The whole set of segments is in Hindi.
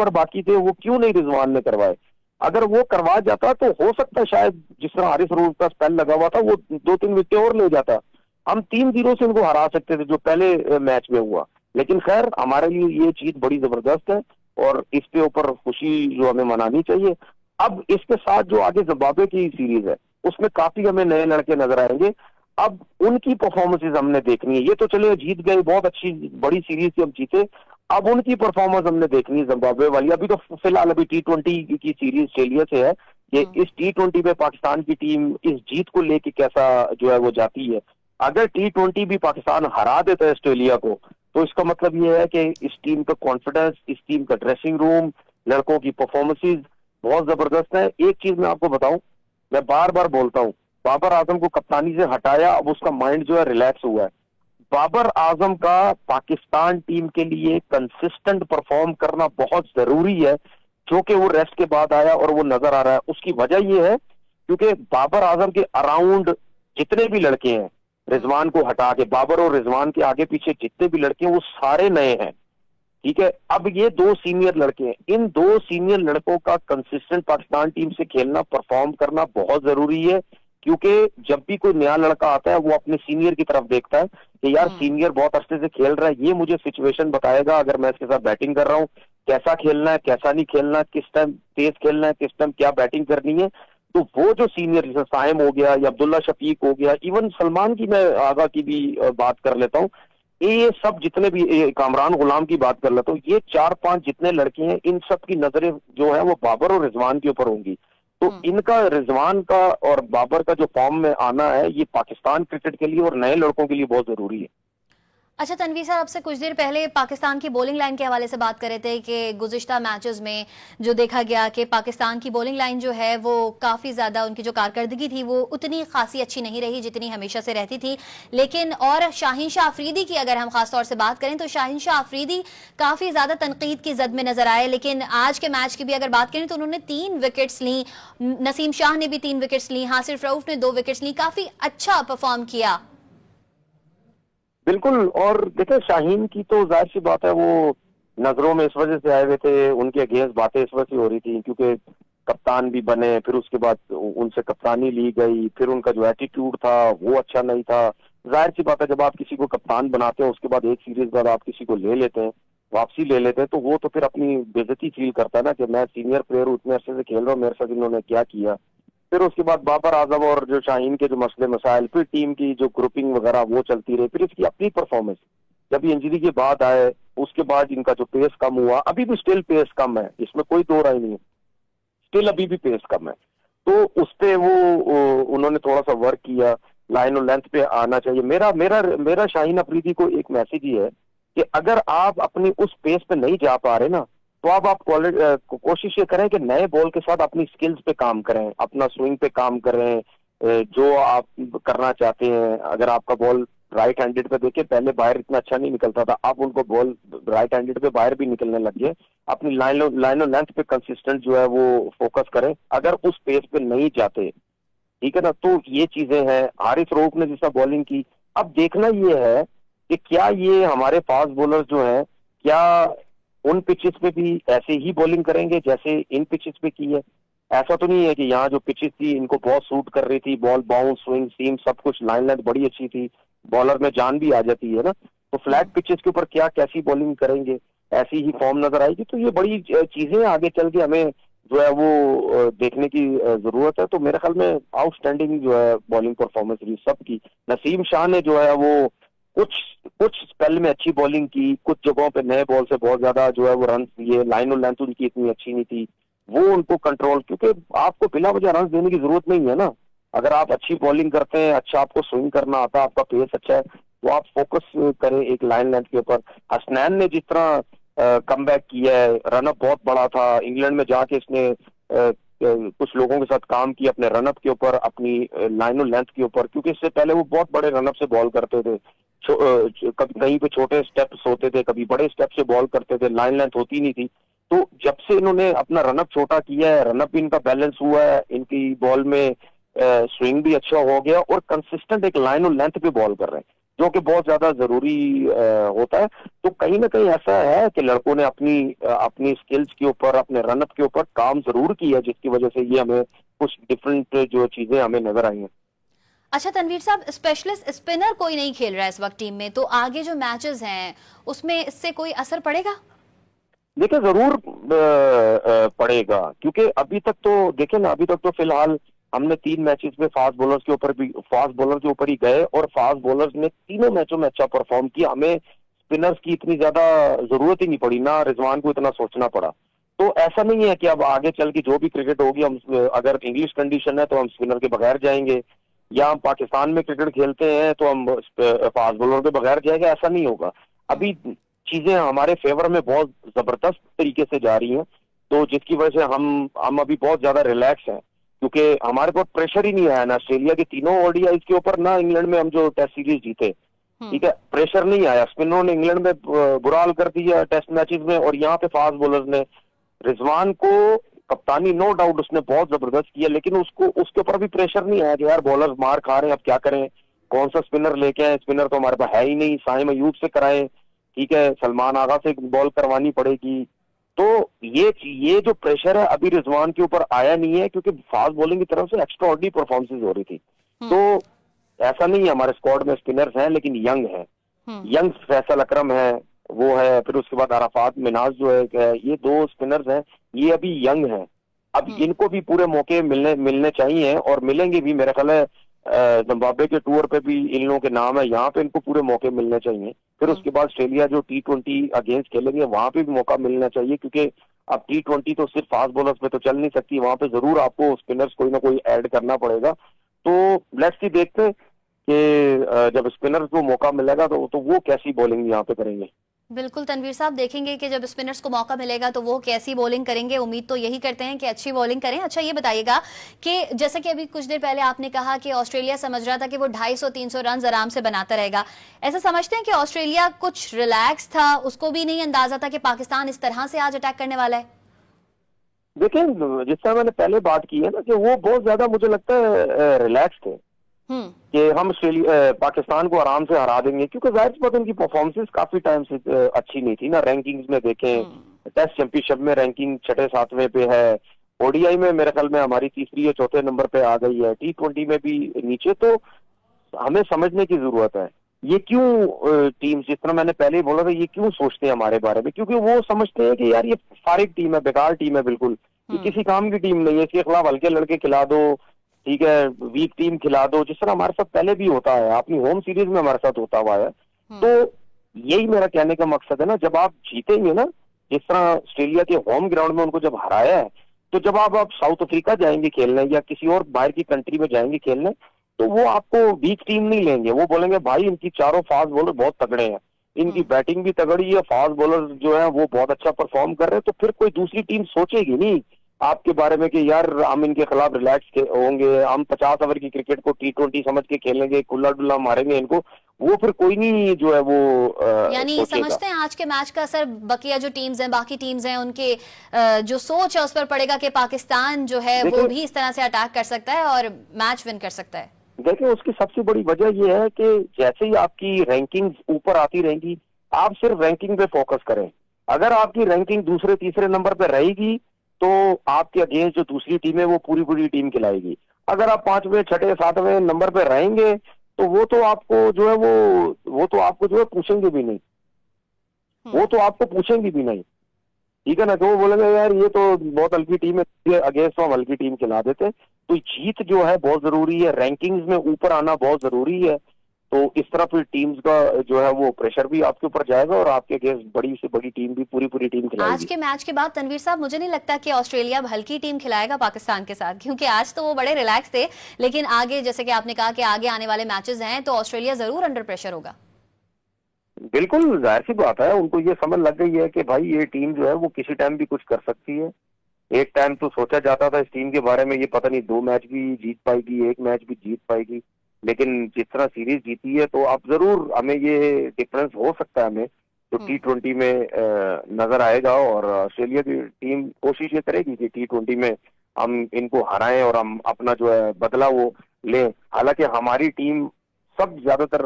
और बाकी थे वो क्यों नहीं रिजवान ने करवाए। अगर वो करवा जाता तो हो सकता है शायद जिस तरह हारिस रऊफ का स्पेल लगा हुआ था वो 2-3 विकेट और ले जाता, हम 3-0 से उनको हरा सकते थे जो पहले मैच में हुआ। लेकिन खैर हमारे लिए ये जीत बड़ी जबरदस्त है और इसके ऊपर खुशी जो हमें मनानी चाहिए। अब इसके साथ जो आगे जिम्बाब्वे की सीरीज है उसमें काफी हमें नए लड़के नजर आएंगे। अब उनकी परफॉर्मेंसेज हमने देखनी है। ये तो चले जीत गए, बहुत अच्छी बड़ी सीरीज थी, हम जीते। अब उनकी परफॉर्मेंस हमने देखनी है जिम्बाब्वे वाली। अभी तो फिलहाल अभी T20 की सीरीज ऑस्ट्रेलिया से है। ये इस T20 पे पाकिस्तान की टीम इस जीत को लेके कैसा जो है वो जाती है। अगर T20 भी पाकिस्तान हरा देता है ऑस्ट्रेलिया को तो इसका मतलब ये है कि इस टीम का कॉन्फिडेंस, इस टीम का ड्रेसिंग रूम, लड़कों की परफॉर्मेंसेज बहुत जबरदस्त है। एक चीज मैं आपको बताऊं, मैं बार बार बोलता हूं, बाबर आजम को कप्तानी से हटाया, अब उसका माइंड जो है रिलैक्स हुआ है। बाबर आजम का पाकिस्तान टीम के लिए कंसिस्टेंट परफॉर्म करना बहुत जरूरी है, जो कि वो रेस्ट के बाद आया और वो नजर आ रहा है। उसकी वजह ये है क्योंकि बाबर आजम के अराउंड जितने भी लड़के हैं, रिजवान को हटा के, बाबर और रिजवान के आगे पीछे जितने भी लड़के हैं वो सारे नए हैं, ठीक है। अब ये 2 सीनियर लड़के हैं, इन 2 सीनियर लड़कों का कंसिस्टेंट पाकिस्तान टीम से खेलना, परफॉर्म करना बहुत जरूरी है। क्योंकि जब भी कोई नया लड़का आता है वो अपने सीनियर की तरफ देखता है कि यार सीनियर बहुत अच्छे से खेल रहा है, ये मुझे सिचुएशन बताएगा अगर मैं इसके साथ बैटिंग कर रहा हूँ, कैसा खेलना है, कैसा नहीं खेलना, किस टाइम तेज खेलना है, किस टाइम क्या बैटिंग करनी है। तो वो जो सीनियर जैसे साइम हो गया या अब्दुल्ला शफीक हो गया, इवन सलमान की मैं आगा की भी बात कर लेता हूँ, ये सब जितने भी, कामरान गुलाम की बात कर लेता हूँ, ये 4-5 जितने लड़के हैं इन सब की नजरें जो है वो बाबर और रिजवान के ऊपर होंगी। तो इनका, रिजवान का और बाबर का जो फॉर्म में आना है ये पाकिस्तान क्रिकेट के लिए और नए लड़कों के लिए बहुत जरूरी है। अच्छा तनवीर साहब, आपसे कुछ देर पहले पाकिस्तान की बॉलिंग लाइन के हवाले से बात कर रहे थे कि गुज़िश्ता मैचेस में जो देखा गया कि पाकिस्तान की बॉलिंग लाइन जो है वो काफ़ी ज़्यादा, उनकी जो कारकर्दगी थी वो उतनी खासी अच्छी नहीं रही जितनी हमेशा से रहती थी। लेकिन और शाहीन शाह अफरीदी की अगर हम खास तौर से बात करें तो शाहीन शाह अफरीदी काफ़ी ज़्यादा तनकीद की जद में नजर आए। लेकिन आज के मैच की भी अगर बात करें तो उन्होंने 3 विकेट्स ली, नसीम शाह ने भी 3 विकेट्स ली, हासिफ रऊफ ने 2 विकेट्स ली, काफ़ी अच्छा परफॉर्म किया। बिल्कुल। और देखिए शाहीन की तो जाहिर सी बात है वो नजरों में इस वजह से आए हुए थे, उनके अगेंस्ट बातें इस वजह से हो रही थी क्योंकि कप्तान भी बने, फिर उसके बाद उनसे कप्तानी ली गई, फिर उनका जो एटीट्यूड था वो अच्छा नहीं था। जाहिर सी बात है जब आप किसी को कप्तान बनाते हैं उसके बाद एक सीरीज बाद आप किसी को ले लेते हैं, वापसी ले लेते हैं, तो वो तो फिर अपनी बेइज्जती फील करता है ना कि मैं सीनियर प्लेयर हूँ, इतने अच्छे से खेल रहा हूँ, मेरे साथ इन्होंने क्या किया। फिर उसके बाद बाबर आजम और जो शाहीन के जो मसले मसाइल, फिर टीम की जो ग्रुपिंग वगैरह वो चलती रही, फिर इसकी अपनी परफॉर्मेंस जब ये इंजरी के बाद आए उसके बाद इनका जो पेस कम हुआ, अभी भी स्टिल पेस कम है, इसमें कोई दो राय नहीं है, स्टिल अभी भी पेस कम है। तो उस पे वो उन्होंने थोड़ा सा वर्क किया, लाइन और लेंथ पे आना चाहिए। मेरा मेरा मेरा शाहीन अफरीदी को एक मैसेज ही है कि अगर आप अपनी उस पेस पे नहीं जा पा रहे ना तो आप कोशिश ये करें कि नए बॉल के साथ अपनी स्किल्स पे काम करें, अपना स्विंग पे काम करें, जो आप करना चाहते हैं। अगर आपका बॉल राइट हैंडेड पे, देखिए पहले बाहर इतना अच्छा नहीं निकलता था, आप उनको बॉल राइट हैंडेड पे बाहर भी निकलने लग गए। अपनी लाइन और लेंथ पे कंसिस्टेंट जो है वो फोकस करें। अगर उस पेस पे नहीं जाते, ठीक है ना, तो ये चीजें हैं। हारिस रऊफ ने जिस बॉलिंग की, अब देखना ये है कि क्या ये हमारे फास्ट बॉलर्स जो हैं क्या उन पिचेस पे भी ऐसे ही बॉलिंग करेंगे जैसे इन पिचेस पे की है। ऐसा तो नहीं है कि यहाँ जो पिचेस थी इनको बहुत सूट कर रही थी, बॉल बाउंस, स्विंग, सीम सब कुछ, लाइन लेंथ बड़ी अच्छी थी, बॉलर में जान भी आ जाती है ना। तो फ्लैट पिचेस के ऊपर क्या कैसी बॉलिंग करेंगे, ऐसी ही फॉर्म नजर आएगी। तो ये बड़ी चीजें आगे चल के हमें जो है वो देखने की जरूरत है। तो मेरे ख्याल में आउटस्टैंडिंग जो है बॉलिंग परफॉर्मेंस रही सबकी। नसीम शाह ने जो है वो कुछ कुछ स्पेल में अच्छी बॉलिंग की, कुछ जगहों पे नए बॉल से बहुत ज्यादा जो है वो रन दिए, लाइन और लेंथ उनकी इतनी अच्छी नहीं थी, वो उनको कंट्रोल, क्योंकि आपको बिना वजह रन देने की जरूरत नहीं है ना। अगर आप अच्छी बॉलिंग करते हैं, अच्छा आपको स्विंग करना आता है, आपका पेस अच्छा है, तो आप फोकस करें एक लाइन लेंथ के ऊपर। हसनैन ने जिस तरह कम बैक किया है, रनअप बहुत बड़ा था, इंग्लैंड में जाके इसने कुछ लोगों के साथ काम किया अपने रनअप के ऊपर, अपनी लाइन और लेंथ के ऊपर, क्योंकि इससे पहले वो बहुत बड़े रनअप से बॉल करते थे, कभी कहीं पे छोटे स्टेप्स होते थे, कभी बड़े स्टेप से बॉल करते थे, लाइन लेंथ होती नहीं थी। तो जब से इन्होंने अपना रनअप छोटा किया है, रनअप भी इनका बैलेंस हुआ है, इनकी बॉल में स्विंग भी अच्छा हो गया और कंसिस्टेंट एक लाइन और लेंथ पे बॉल कर रहे हैं। जो कि बहुत ज्यादा जरूरी होता है। तो कहीं ना कहीं ऐसा है कि लड़कों ने अपनी स्किल्स के ऊपर, अपने रनअप के ऊपर काम जरूर किया, जिसकी वजह से ये हमें कुछ डिफरेंट जो चीजें हमें नजर आई हैं। अच्छा तनवीर साहब, स्पेशलिस्ट स्पिनर कोई नहीं खेल रहा है इस वक्त टीम में, तो आगे जो मैचेस हैं उसमें इससे कोई असर पड़ेगा? देखिए जरूर पड़ेगा, क्योंकि अभी तक तो देखें ना, अभी तक तो फिलहाल हमने 3 मैचेस में फास्ट बॉलर के ऊपर ही गए, और फास्ट बॉलर्स ने तीनों मैचों में अच्छा परफॉर्म किया। हमें स्पिनर्स की इतनी ज्यादा जरूरत ही नहीं पड़ी, ना रिजवान को इतना सोचना पड़ा। तो ऐसा नहीं है कि अब आगे चल के जो भी क्रिकेट होगी, हम अगर इंग्लिश कंडीशन है तो हम स्पिनर के बगैर जाएंगे, या हम पाकिस्तान में क्रिकेट खेलते हैं तो हम फास्ट बॉलर के बगैर जाएंगे, ऐसा नहीं होगा। अभी चीजें हमारे फेवर में बहुत जबरदस्त तरीके से जा रही हैं, तो जिसकी वजह से हम अभी बहुत ज्यादा रिलैक्स हैं, क्योंकि हमारे पास प्रेशर ही नहीं आया ना ऑस्ट्रेलिया के तीनों ओडीआई के ऊपर, ना इंग्लैंड में हम जो टेस्ट सीरीज जीते। ठीक है, प्रेशर नहीं आया। स्पिनरों ने इंग्लैंड में बुरा हाल कर दिया टेस्ट मैचेस में, और यहाँ पे फास्ट बॉलर्स ने रिजवान को कप्तानी, नो डाउट उसने बहुत जबरदस्त किया, लेकिन उसको उसके ऊपर भी प्रेशर नहीं आया कि यार बॉलर्स मार खा रहे हैं, अब क्या करें, कौन सा स्पिनर लेके आए, स्पिनर तो हमारे पास है ही नहीं, साइम अयूब से कराएं, ठीक है, सलमान आगा से बॉल करवानी पड़ेगी। तो ये जो प्रेशर है अभी रिजवान के ऊपर आया नहीं है, क्योंकि फास्ट बॉलिंग की तरफ से एक्स्ट्रा ऑर्डिनरी परफॉर्मेंसेज हो रही थी। तो ऐसा नहीं है, हमारे स्क्वाड में स्पिनर्स हैं लेकिन यंग है, यंग फैसल अकरम है, वो है, फिर उसके बाद अराफात मिनाज जो है, ये 2 स्पिनर्स हैं, ये अभी यंग हैं। अब इनको भी पूरे मौके मिलने चाहिए, और मिलेंगे भी मेरा ख्याल है। जिम्बाब्वे के टूर पे भी इन लोगों के नाम है, यहाँ पे इनको पूरे मौके मिलने चाहिए। फिर उसके बाद ऑस्ट्रेलिया जो T20 अगेंस्ट खेलेंगे, वहां पे भी मौका मिलना चाहिए, क्योंकि अब T20 तो सिर्फ फास्ट बॉलर्स पे तो चल नहीं सकती, वहां पे जरूर आपको स्पिनर्स कोई ना कोई ऐड करना पड़ेगा। तो लेट्स सी, देखते हैं कि जब स्पिनर्स को मौका मिलेगा तो वो कैसी बॉलिंग यहाँ पे करेंगे। बिल्कुल तनवीर साहब, देखेंगे कि जब स्पिनर्स को मौका मिलेगा तो वो कैसी बॉलिंग करेंगे। उम्मीद तो यही करते हैं कि अच्छी बॉलिंग करें। अच्छा ये बताइएगा कि जैसे कि अभी कुछ देर पहले आपने कहा कि ऑस्ट्रेलिया समझ रहा था कि वो 250-300 रन आराम से बनाता रहेगा, ऐसा समझते हैं कि ऑस्ट्रेलिया कुछ रिलैक्स था, उसको भी नहीं अंदाजा था कि पाकिस्तान इस तरह से आज अटैक करने वाला है? देखिए, जिस तरह मैंने पहले बात की है ना, कि वो बहुत ज्यादा मुझे लगता है रिलैक्स थे कि हम पाकिस्तान को आराम से हरा देंगे, क्योंकि जाहिर सी बात उनकी परफॉर्मेंसेस काफी टाइम से अच्छी नहीं थी ना। रैंकिंग्स में देखें, टेस्ट चैंपियनशिप में रैंकिंग 6-7वें पे है, ओडीआई में मेरे ख्याल में हमारी 3रे या 4थे नंबर पे आ गई है, T20 में भी नीचे। तो हमें समझने की जरूरत है, ये क्यों टीम, जिस तरह मैंने पहले ही बोला था, ये क्यों सोचते हैं हमारे बारे में, क्योंकि वो समझते हैं कि यार ये फारिग टीम है, बेकार टीम है, बिल्कुल ये किसी काम की टीम नहीं है, इसके खिलाफ हल्के लड़के खिला दो, ठीक है, वीक टीम खिला दो, जिस तरह हमारे साथ पहले भी होता है, अपनी होम सीरीज में हमारे साथ होता हुआ है। तो यही मेरा कहने का मकसद है ना, जब आप जीतेंगे ना, जिस तरह ऑस्ट्रेलिया के होम ग्राउंड में उनको जब हराया है, तो जब आप साउथ अफ्रीका जाएंगे खेलने या किसी और बाहर की कंट्री में जाएंगे खेलने, तो वो आपको वीक टीम नहीं लेंगे, वो बोलेंगे भाई इनकी चारों फास्ट बॉलर बहुत तगड़े हैं, इनकी बैटिंग भी तगड़ी है, फास्ट बॉलर जो है वो बहुत अच्छा परफॉर्म कर रहे हैं। तो फिर कोई दूसरी टीम सोचेगी नहीं आपके बारे में कि यार हम इनके खिलाफ रिलैक्स होंगे, हम 50 ओवर की क्रिकेट को T20 समझ के खेलेंगे, खुला डुल्ला मारेंगे इनको, वो फिर कोई नहीं जो है वो यानी समझते हैं आज के मैच का असर बकिया जो टीम्स हैं, बाकी टीम्स हैं, उनके जो सोच है उस पर पड़ेगा कि पाकिस्तान जो है वो भी इस तरह से अटैक कर सकता है और मैच विन कर सकता है। देखिए, उसकी सबसे बड़ी वजह यह है कि जैसे ही आपकी रैंकिंग ऊपर आती रहेंगी, आप सिर्फ रैंकिंग पे फोकस करें। अगर आपकी रैंकिंग 2-3 नंबर पे रहेगी, तो आपके अगेंस्ट जो दूसरी टीम है वो पूरी टीम खिलाएगी। अगर आप 5वें 6ठे 7वें नंबर पे रहेंगे, तो वो तो आपको जो है वो तो आपको जो है पूछेंगे भी नहीं, वो तो आपको पूछेंगे भी नहीं, ठीक है ना। तो वो बोलेंगे यार ये तो बहुत हल्की टीम है, अगेंस्ट तो हम हल्की टीम खिला देते। तो जीत जो है बहुत जरूरी है, रैंकिंग्स में ऊपर आना बहुत जरूरी है। तो इस तरह फिर टीम्स का जो है वो प्रेशर भी आपके ऊपर जाएगा, और आपके अगेंस्ट बड़ी से बड़ी टीम भी पूरी टीम खिलाएगी। आज के मैच के बाद तनवीर साहब, मुझे नहीं लगता कि ऑस्ट्रेलिया हल्की टीम खिलाएगा पाकिस्तान के साथ, क्योंकि आज तो वो बड़े रिलैक्स थे, लेकिन आगे जैसे कि आपने कहा कि आगे आने वाले मैचेस हैं तो ऑस्ट्रेलिया जरूर अंडर प्रेशर होगा। बिल्कुल जाहिर सी बात है, उनको ये समझ लग गई है कि भाई ये टीम जो है वो किसी टाइम भी कुछ कर सकती है। एक टाइम तो सोचा जाता था इस टीम के बारे में, ये पता नहीं 2 मैच भी जीत पाएगी, 1 मैच भी जीत पाएगी, लेकिन जिस तरह सीरीज जीती है तो अब जरूर हमें ये डिफरेंस हो सकता है, हमें तो T20 में नजर आएगा। और ऑस्ट्रेलिया की टीम कोशिश ये करेगी कि T20 में हम इनको हराएं और हम अपना जो है बदला वो लें। हालांकि हमारी टीम सब ज्यादातर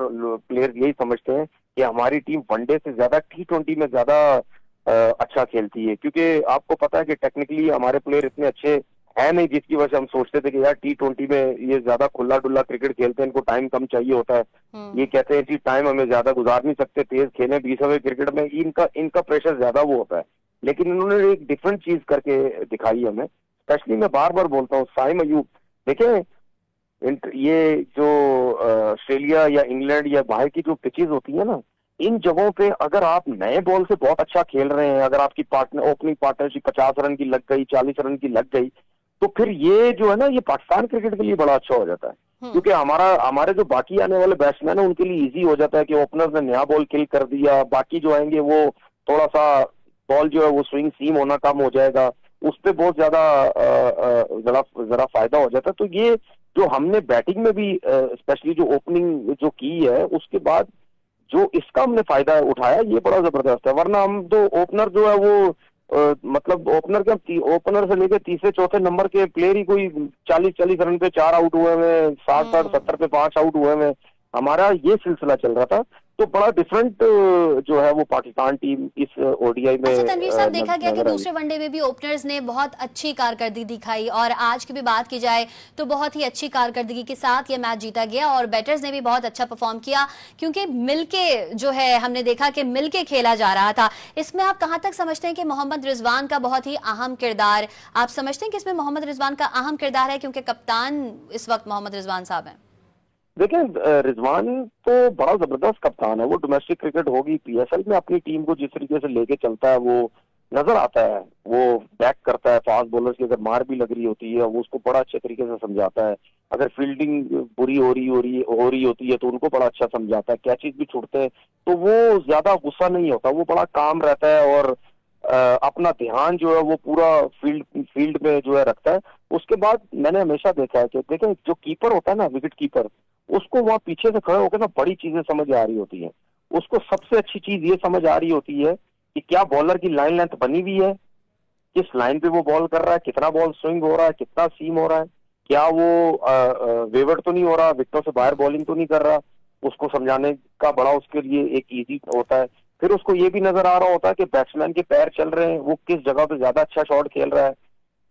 प्लेयर यही समझते हैं कि हमारी टीम वनडे से ज्यादा T20 में ज्यादा अच्छा खेलती है, क्योंकि आपको पता है कि टेक्निकली हमारे प्लेयर इतने अच्छे है नहीं, जिसकी वजह से हम सोचते थे कि यार T20 में ये ज्यादा खुला डुल्ला क्रिकेट खेलते हैं, इनको टाइम कम चाहिए होता है। ये कहते हैं कि टाइम हमें ज्यादा गुजार नहीं सकते, तेज खेलें 20 ओवर क्रिकेट में, इनका प्रेशर ज्यादा वो होता है। लेकिन इन्होंने एक डिफरेंट चीज करके दिखाई हमें। स्पेशली मैं बार बार बोलता हूँ, साइम अयूब देखें, ये जो ऑस्ट्रेलिया या इंग्लैंड या बाहर की जो पिचेस होती है ना, इन जगहों पे अगर आप नए बॉल से बहुत अच्छा खेल रहे हैं, अगर आपकी ओपनिंग पार्टनरशिप 50 रन की लग गई, 40 रन की लग गई, तो फिर ये जो है ना, ये पाकिस्तान क्रिकेट के लिए बड़ा अच्छा हो जाता है। क्योंकि हमारे जो बाकी आने वाले बैट्समैन है उनके लिए इजी हो जाता है कि ओपनर ने नया बॉल किल कर दिया, बाकी जो आएंगे वो थोड़ा सा बॉल जो है वो स्विंग सीम होना कम हो जाएगा, उस पर बहुत ज्यादा जरा फायदा हो जाता है। तो ये जो हमने बैटिंग में भी स्पेशली जो ओपनिंग जो की है, उसके बाद जो इसका हमने फायदा उठाया, ये बड़ा जबरदस्त है। वरना हम तो ओपनर जो है वो मतलब ओपनर से लेकर तीसरे चौथे नंबर के प्लेयर ही कोई 40 रन पे 4 आउट हुए हैं, 60 70 पे 5 आउट हुए हैं, हमारा ये सिलसिला चल रहा था। तो बड़ा डिफरेंट जो है वो पाकिस्तान टीम इस ओडीआई में। अच्छा तनवीर साहब, देखा गया कि दूसरे वनडे में भी ओपनर्स ने बहुत अच्छी कारकर्दगी दिखाई, और आज की भी बात की जाए तो बहुत ही अच्छी कारकर्दगी के साथ ये मैच जीता गया, और बैटर्स ने भी बहुत अच्छा परफॉर्म किया, क्योंकि मिलके जो है हमने देखा कि मिलके खेला जा रहा था। इसमें आप कहां तक समझते हैं कि मोहम्मद रिजवान का बहुत ही अहम किरदार, आप समझते हैं कि इसमें मोहम्मद रिजवान का अहम किरदार है, क्योंकि कप्तान इस वक्त मोहम्मद रिजवान साहब हैं? देखिए, रिजवान तो बड़ा जबरदस्त कप्तान है। वो डोमेस्टिक क्रिकेट होगी, पीएसएल में अपनी टीम को जिस तरीके से लेके चलता है वो नजर आता है। वो बैक करता है, फास्ट बॉलर्स की अगर मार भी लग रही होती है वो उसको बड़ा अच्छे तरीके से समझाता है। अगर फील्डिंग बुरी हो रही होती है तो उनको बड़ा अच्छा समझाता है। कैचेस भी छूटते हैं तो वो ज्यादा गुस्सा नहीं होता, वो बड़ा काम रहता है और अपना ध्यान जो है वो पूरा फील्ड में जो है रखता है। उसके बाद मैंने हमेशा देखा है कि देखें, जो कीपर होता है ना, विकेट कीपर, उसको वहां पीछे से खड़े होकर ना बड़ी चीजें समझ आ रही होती हैं। उसको सबसे अच्छी चीज ये समझ आ रही होती है कि क्या बॉलर की लाइन लेंथ बनी हुई है, किस लाइन पे वो बॉल कर रहा है, कितना बॉल स्विंग हो रहा है, कितना सीम हो रहा है, क्या वो वेवर्ड तो नहीं हो रहा, विकेटों से बाहर बॉलिंग तो नहीं कर रहा। उसको समझाने का बड़ा उसके लिए एक इजी होता है। फिर उसको ये भी नजर आ रहा होता है कि बैट्समैन के पैर चल रहे हैं, वो किस जगह पे ज्यादा अच्छा शॉट खेल रहा है,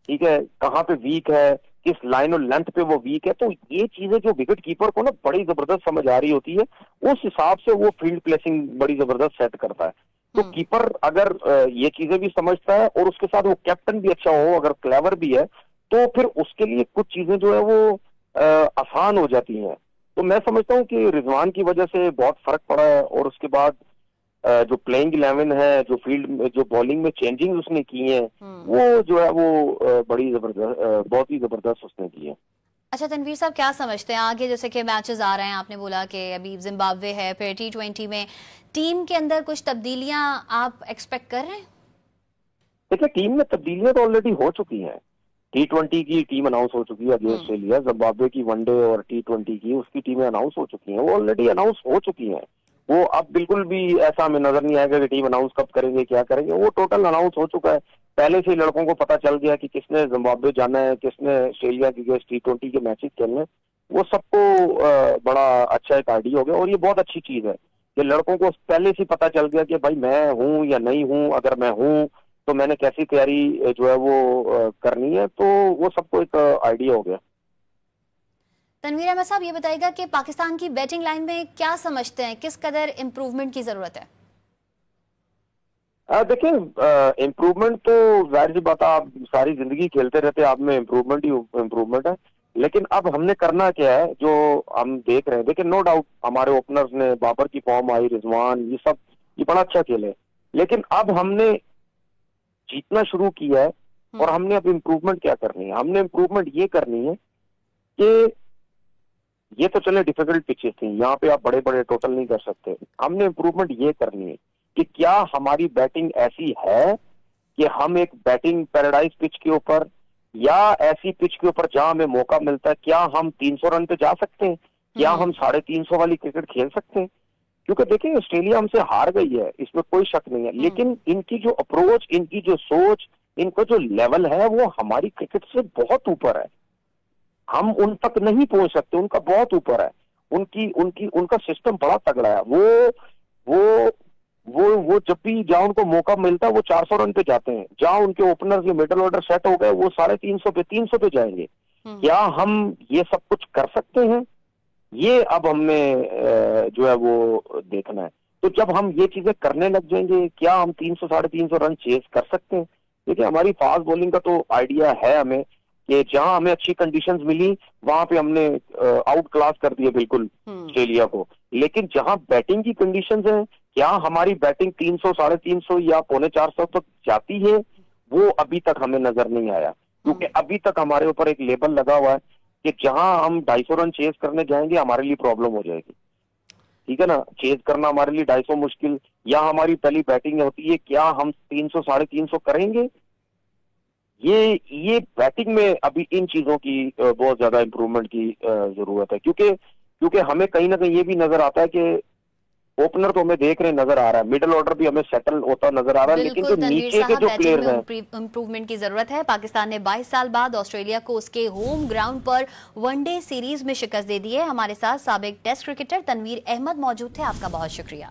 ठीक है, कहाँ पे वीक है, किस लाइन और लेंथ पे वो वीक है। तो ये चीजें जो विकेट कीपर को ना बड़ी जबरदस्त समझ आ रही होती है, उस हिसाब से वो फील्ड प्लेसिंग बड़ी जबरदस्त सेट करता है। तो कीपर अगर ये चीजें भी समझता है और उसके साथ वो कैप्टन भी अच्छा हो, अगर क्लेवर भी है, तो फिर उसके लिए कुछ चीजें जो है वो आसान हो जाती हैं। तो मैं समझता हूँ कि रिजवान की वजह से बहुत फर्क पड़ा है। और उसके बाद जो प्लेइंग 11 है, जो फील्ड में जो बॉलिंग में चेंजिंग उसने की है, वो जो है वो बड़ी जबरदस्त, बहुत ही जबरदस्त उसने की है। अच्छा तनवीर साहब, क्या समझते हैं आगे, जैसे कि मैचेस आ रहे हैं, आपने बोला कि अभी जिम्बाब्वे है, फिर T20 में टीम के अंदर कुछ तब्दीलियां आप एक्सपेक्ट कर रहे हैं? देखिए, टीम में तब्दीलियां तो ऑलरेडी हो चुकी हैं। T20 की टीम अनाउंस हो चुकी है अगेंस्ट ऑस्ट्रेलिया, जिम्बाब्वे की वनडे और T20 की उसकी टीमें अनाउंस हो चुकी हैं, वो ऑलरेडी अनाउंस हो चुकी हैं। वो अब बिल्कुल भी ऐसा हमें नजर नहीं आएगा कि टीम अनाउंस कब करेंगे, क्या करेंगे, वो टोटल अनाउंस हो चुका है। पहले से लड़कों को पता चल गया कि किसने जिम्बाब्वे जाना है, किसने ऑस्ट्रेलिया की T20 के मैचेस खेलने, वो सबको बड़ा अच्छा एक आइडिया हो गया। और ये बहुत अच्छी चीज है कि लड़कों को पहले से पता चल गया कि भाई मैं हूँ या नहीं हूँ, अगर मैं हूँ तो मैंने कैसी तैयारी जो है वो करनी है। तो वो सबको एक आइडिया हो गया। तनवीर अहमद साहब, ये बताइएगा कि पाकिस्तान की बैटिंग लाइन में क्या समझते हैं, किस कदर इम्प्रूवमेंट की जरूरत है? देखिए, इम्प्रूवमेंट तो जाहिर सी बात है, आप सारी जिंदगी खेलते रहते हैं, आप में इम्प्रूवमेंट ही इम्प्रूवमेंट है। लेकिन अब हमने करना क्या है, जो हम देख रहे हैं, देखिए नो डाउट हमारे ओपनर्स ने, बाबर की फॉर्म आई, रिजवान, ये सब ये बड़ा अच्छा खेले। लेकिन अब हमने जीतना शुरू किया है और हमने अब इम्प्रूवमेंट क्या करनी है, हमने इम्प्रूवमेंट ये करनी है कि ये तो चले डिफिकल्ट पिचेस थी, यहाँ पे आप बड़े बड़े टोटल नहीं कर सकते। हमने इम्प्रूवमेंट ये करनी है कि क्या हमारी बैटिंग ऐसी है कि हम एक बैटिंग पैराडाइज पिच के ऊपर या ऐसी पिच के ऊपर जहां हमें मौका मिलता है, क्या हम 300 रन पे जा सकते हैं, क्या हम 350 वाली क्रिकेट खेल सकते हैं। क्योंकि देखिए, ऑस्ट्रेलिया हमसे हार गई है, इसमें कोई शक नहीं है, लेकिन इनकी जो अप्रोच, इनकी जो सोच, इनका जो लेवल है वो हमारी क्रिकेट से बहुत ऊपर है। हम उन तक नहीं पहुंच सकते, उनका बहुत ऊपर है। उनका सिस्टम बड़ा तगड़ा है। वो जब भी जहां उनको मौका मिलता है वो 400 रन पे जाते हैं। जहां उनके ओपनर्स के मिडिल ऑर्डर सेट हो गए वो 350 पे 300 पे जाएंगे। क्या हम ये सब कुछ कर सकते हैं? ये अब हमें जो है वो देखना है। तो जब हम ये चीजें करने लग जाएंगे, क्या हम 300 350 रन चेस कर सकते हैं? देखिए, हमारी फास्ट बॉलिंग का तो आइडिया है हमें कि जहां हमें अच्छी कंडीशंस मिली वहां पे हमने आउट क्लास कर दिया बिल्कुल ऑस्ट्रेलिया को। लेकिन जहां बैटिंग की कंडीशंस हैं, क्या हमारी बैटिंग 300 350 या 350 तक जाती है? वो अभी तक हमें नजर नहीं आया, क्योंकि अभी तक हमारे ऊपर एक लेबल लगा हुआ है कि जहां हम 250 रन चेस करने जाएंगे हमारे लिए प्रॉब्लम हो जाएगी। ठीक है ना, चेज करना हमारे लिए 250 मुश्किल, या हमारी पहली बैटिंग होती है, क्या हम 300 350 करेंगे? ये बैटिंग में अभी इन चीजों की बहुत ज्यादा इंप्रूवमेंट की जरूरत है, क्योंकि हमें कहीं ना कहीं ये भी नजर आता है कि ओपनर तो हमें देख रहे नजर आ रहा है, मिडिल ऑर्डर भी हमें सेटल होता नजर आ रहा है, लेकिन जो नीचे के जो प्लेयर्स हैं, इंप्रूवमेंट की जरूरत है। पाकिस्तान ने 22 साल बाद ऑस्ट्रेलिया को उसके होम ग्राउंड पर वनडे सीरीज में शिकस्त दे दी है। हमारे साथ साबिक टेस्ट क्रिकेटर तनवीर अहमद मौजूद थे, आपका बहुत शुक्रिया।